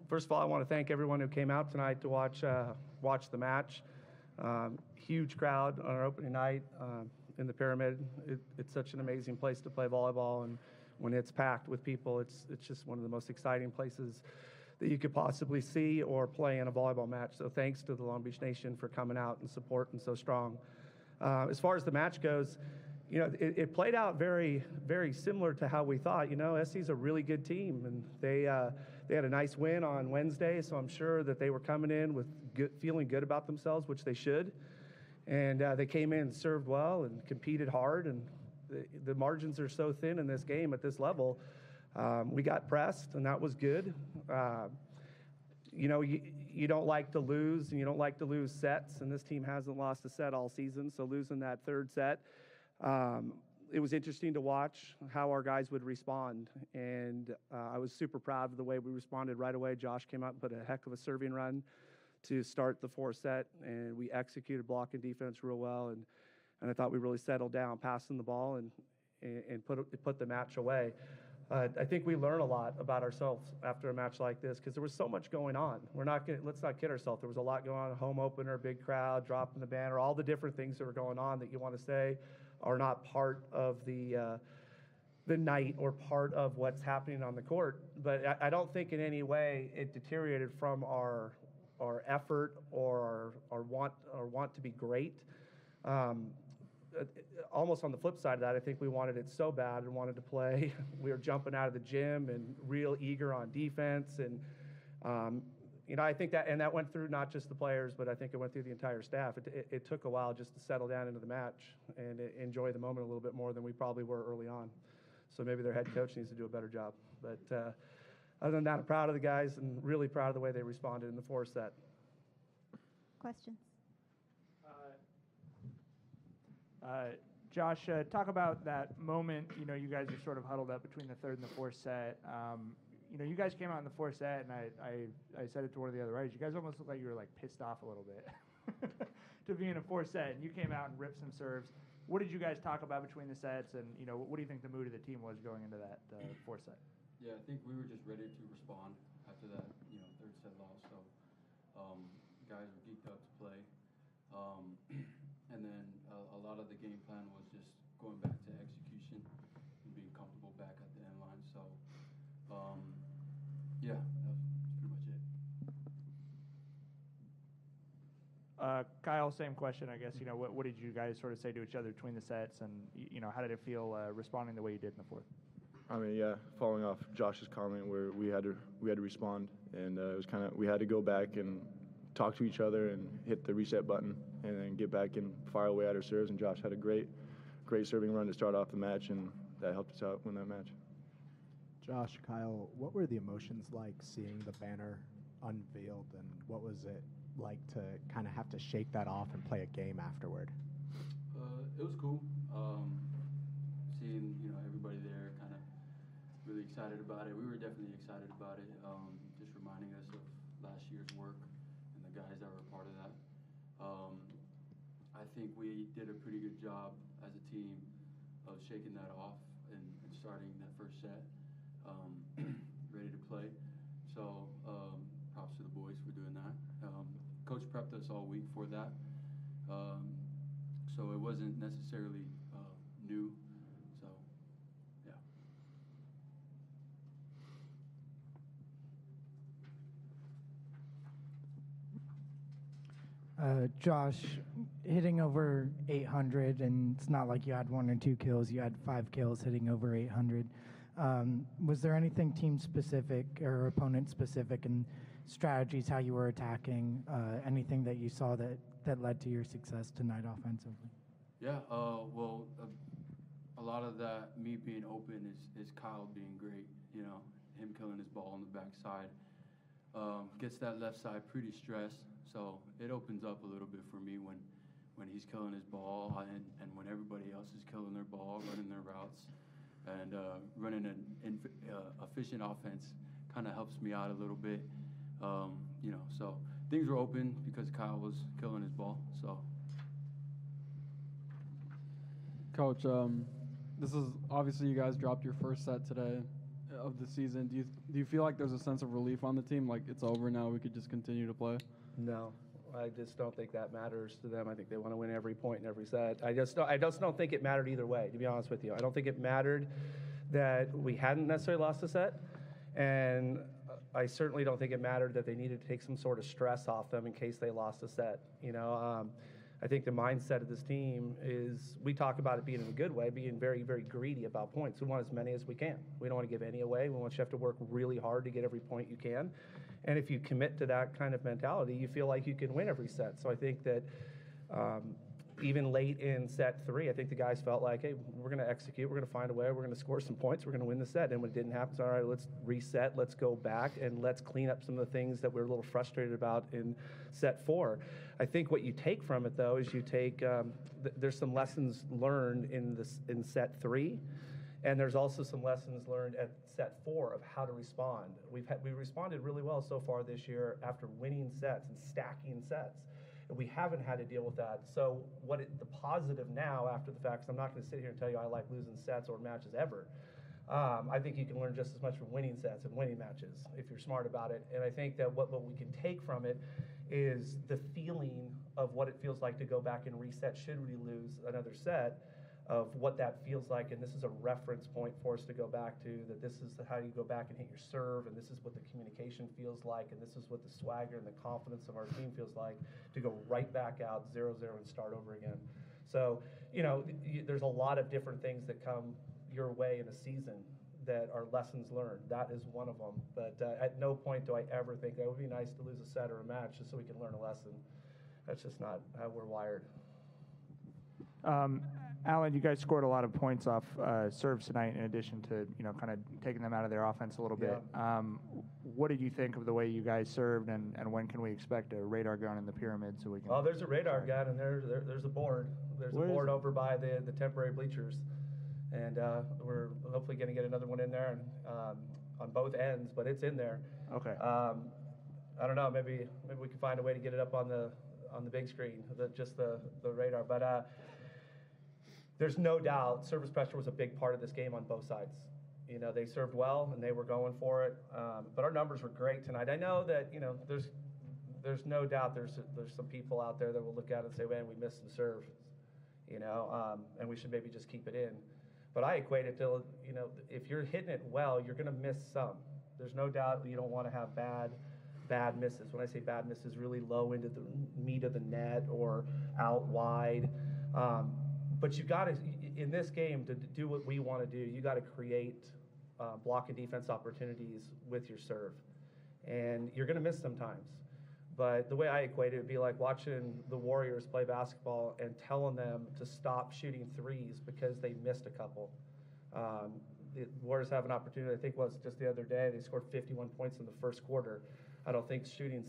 First of all, I want to thank everyone who came out tonight to watch the match. Huge crowd on our opening night in the Pyramid. It's such an amazing place to play volleyball, and when it's packed with people, it's just one of the most exciting places that you could possibly see or play in a volleyball match. So thanks to the Long Beach Nation for coming out and supporting so strong. As far as the match goes, it played out very, very similar to how we thought. SC's a really good team, and they had a nice win on Wednesday, so I'm sure that they were coming in with feeling good about themselves, which they should. And they came in and served well and competed hard, and the margins are so thin in this game at this level. We got pressed, and that was good. You don't like to lose, and you don't like to lose sets, and this team hasn't lost a set all season, so losing that third set, it was interesting to watch how our guys would respond, and I was super proud of the way we responded right away. Josh came out and put a heck of a serving run to start the fourth set, and we executed block and defense real well, and I thought we really settled down passing the ball and put the match away. I think we learn a lot about ourselves after a match like this because there was so much going on. Let's not kid ourselves. There was a lot going on, home opener, big crowd, dropping the banner, all the different things that were going on that you want to say are not part of the night or part of what's happening on the court. But I don't think in any way it deteriorated from our effort or our want to be great. Almost on the flip side of that, I think we wanted it so bad and wanted to play. We were jumping out of the gym and real eager on defense. And, I think that went through not just the players, but I think it went through the entire staff. It took a while just to settle down into the match and enjoy the moment a little bit more than we probably were early on. So maybe their head coach needs to do a better job. But other than that, I'm proud of the guys and really proud of the way they responded in the fourth set. Questions? Josh, talk about that moment. You guys are sort of huddled up between the third and the fourth set. You guys came out in the fourth set, and I said it to one of the other writers. You guys almost looked like you were pissed off a little bit to be in a fourth set, and you came out and ripped some serves. What did you guys talk about between the sets, and what do you think the mood of the team was going into that fourth set? Yeah, I think we were just ready to respond after that third set loss. So guys were geeked up to play. And then a lot of the game plan was just going back to execution and being comfortable back at the end line. So, yeah, that's pretty much it. Kyle, same question, I guess. What did you guys sort of say to each other between the sets, and how did it feel responding the way you did in the fourth? I mean, yeah, following off Josh's comment, where we had to respond, and it was we had to go back and talk to each other and hit the reset button and then get back and fire away at our serves. And Josh had a great serving run to start off the match, and that helped us out win that match. Josh, Kyle, what were the emotions like seeing the banner unveiled, and what was it like to kind of have to shake that off and play a game afterward? It was cool. Seeing everybody there, kind of really excited about it. We were definitely excited about it. Just reminding us of last year's work and the guys that were a part of that. I think we did a pretty good job as a team of shaking that off and starting that first set ready to play. So props to the boys for doing that. Coach prepped us all week for that. So it wasn't necessarily new. So, yeah. Josh, hitting over 800, and it's not like you had 1 or 2 kills, you had 5 kills hitting over 800. Was there anything team-specific or opponent-specific and strategies, how you were attacking, anything that you saw that led to your success tonight offensively? Yeah, well, a lot of that, me being open, is Kyle being great, him killing his ball on the backside. Gets that left side pretty stressed, so it opens up a little bit for me when he's killing his ball and when everybody else is killing their ball, running their routes, and running an efficient offense kind of helps me out a little bit. So things were open because Kyle was killing his ball. So, Coach, this is obviously you guys dropped your first set today, of the season, do you feel like there's a sense of relief on the team, like it's over now, we could just continue to play? No, I just don't think that matters to them. I think they want to win every point in every set. I just don't think it mattered either way, to be honest with you. I don't think it mattered that we hadn't necessarily lost a set, and I certainly don't think it mattered that they needed to take some sort of stress off them in case they lost a set. I think the mindset of this team is, we talk about it being in a good way, being very, very greedy about points. We want as many as we can. We don't want to give any away. We want you to have to work really hard to get every point you can. And if you commit to that kind of mentality, you feel like you can win every set. So I think that even late in set 3, I think the guys felt like, hey, we're going to execute. We're going to find a way. We're going to score some points. We're going to win the set. And when it didn't happen, it's all right, let's reset. Let's go back and let's clean up some of the things that we're a little frustrated about in set 4. I think what you take from it, though, is you take there's some lessons learned in set 3. And there's also some lessons learned at set 4 of how to respond. We responded really well so far this year after winning sets and stacking sets. And we haven't had to deal with that. So the positive now after the fact, 'cause I'm not going to sit here and tell you I like losing sets or matches ever. I think you can learn just as much from winning sets and winning matches if you're smart about it. And I think that what we can take from it is the feeling of what it feels like to go back and reset should we lose another set, of what that feels like, and this is a reference point for us to go back to, that this is how you go back and hit your serve, and this is what the communication feels like, and this is what the swagger and the confidence of our team feels like, to go right back out 0-0 and start over again. So, there's a lot of different things that come your way in a season that are lessons learned. That is one of them. But at no point do I ever think that it would be nice to lose a set or a match just so we can learn a lesson. That's just not how we're wired. Alan, you guys scored a lot of points off serves tonight, in addition to kind of taking them out of their offense a little bit. What did you think of the way you guys served, and when can we expect a radar gun in the pyramid so we can? Oh, there's a radar gun, and there's a board. There's a board over by the temporary bleachers, and we're hopefully going to get another one in there, and on both ends, but it's in there. Okay. I don't know. Maybe we can find a way to get it up on the big screen, just the radar, but. There's no doubt service pressure was a big part of this game on both sides. They served well and they were going for it, but our numbers were great tonight. I know that there's no doubt there's some people out there that will look at it and say, man, we missed some serve, and we should maybe just keep it in. But I equate it to, if you're hitting it well, you're going to miss some. There's no doubt you don't want to have bad misses. When I say bad misses, really low into the meat of the net or out wide. But you got to, in this game, to do what we want to do, you got to create block and defense opportunities with your serve. And you're going to miss sometimes. But the way I equate it would be like watching the Warriors play basketball and telling them to stop shooting threes because they missed a couple. The Warriors have an opportunity, I think it was just the other day, they scored 51 points in the first quarter. I don't think shooting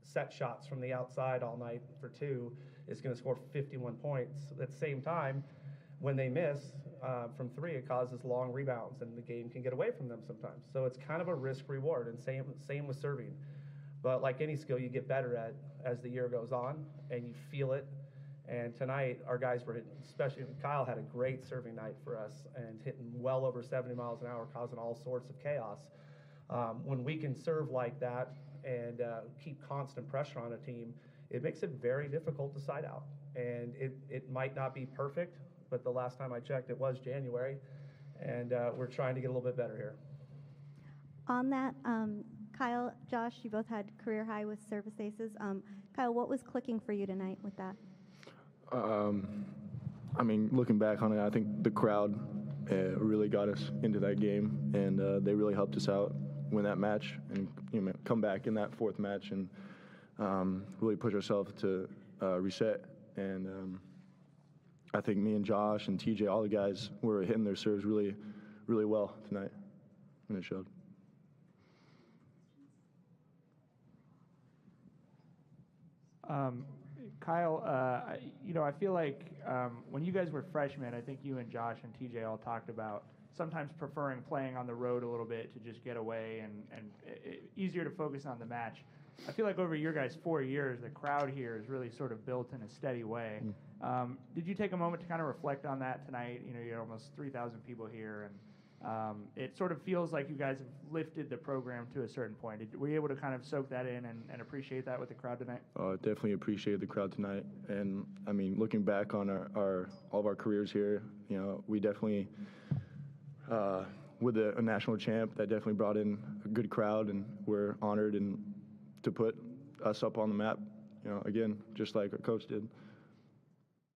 set shots from the outside all night for 2 is going to score 51 points. At the same time, when they miss from 3, it causes long rebounds, and the game can get away from them sometimes. So it's kind of a risk-reward, and same with serving. But like any skill, you get better at as the year goes on, and you feel it. And tonight, our guys were hitting, especially Kyle had a great serving night for us, and hitting well over 70 miles an hour, causing all sorts of chaos. When we can serve like that and keep constant pressure on a team, it makes it very difficult to side out. And it might not be perfect, but the last time I checked, it was January, and we're trying to get a little bit better here. On that, Kyle, Josh, you both had career high with service aces. Kyle, what was clicking for you tonight with that? Looking back on it, I think the crowd really got us into that game, and they really helped us out win that match and come back in that 4th match and really push ourselves to reset. And I think me and Josh and TJ, all the guys, were hitting their serves really, really well tonight, and it showed. Kyle, I feel like when you guys were freshmen, I think you and Josh and TJ all talked about sometimes preferring playing on the road a little bit to just get away and easier to focus on the match. I feel like over your guys' 4 years, the crowd here is really sort of built in a steady way. Did you take a moment to kind of reflect on that tonight? You had almost 3,000 people here, It sort of feels like you guys have lifted the program to a certain point. Were you able to kind of soak that in and appreciate that with the crowd tonight? Definitely appreciate the crowd tonight. And, I mean, looking back on all of our careers here, you know, we definitely, with a national champ, that definitely brought in a good crowd, and we're honored and to put us up on the map, you know, again, just like our coach did.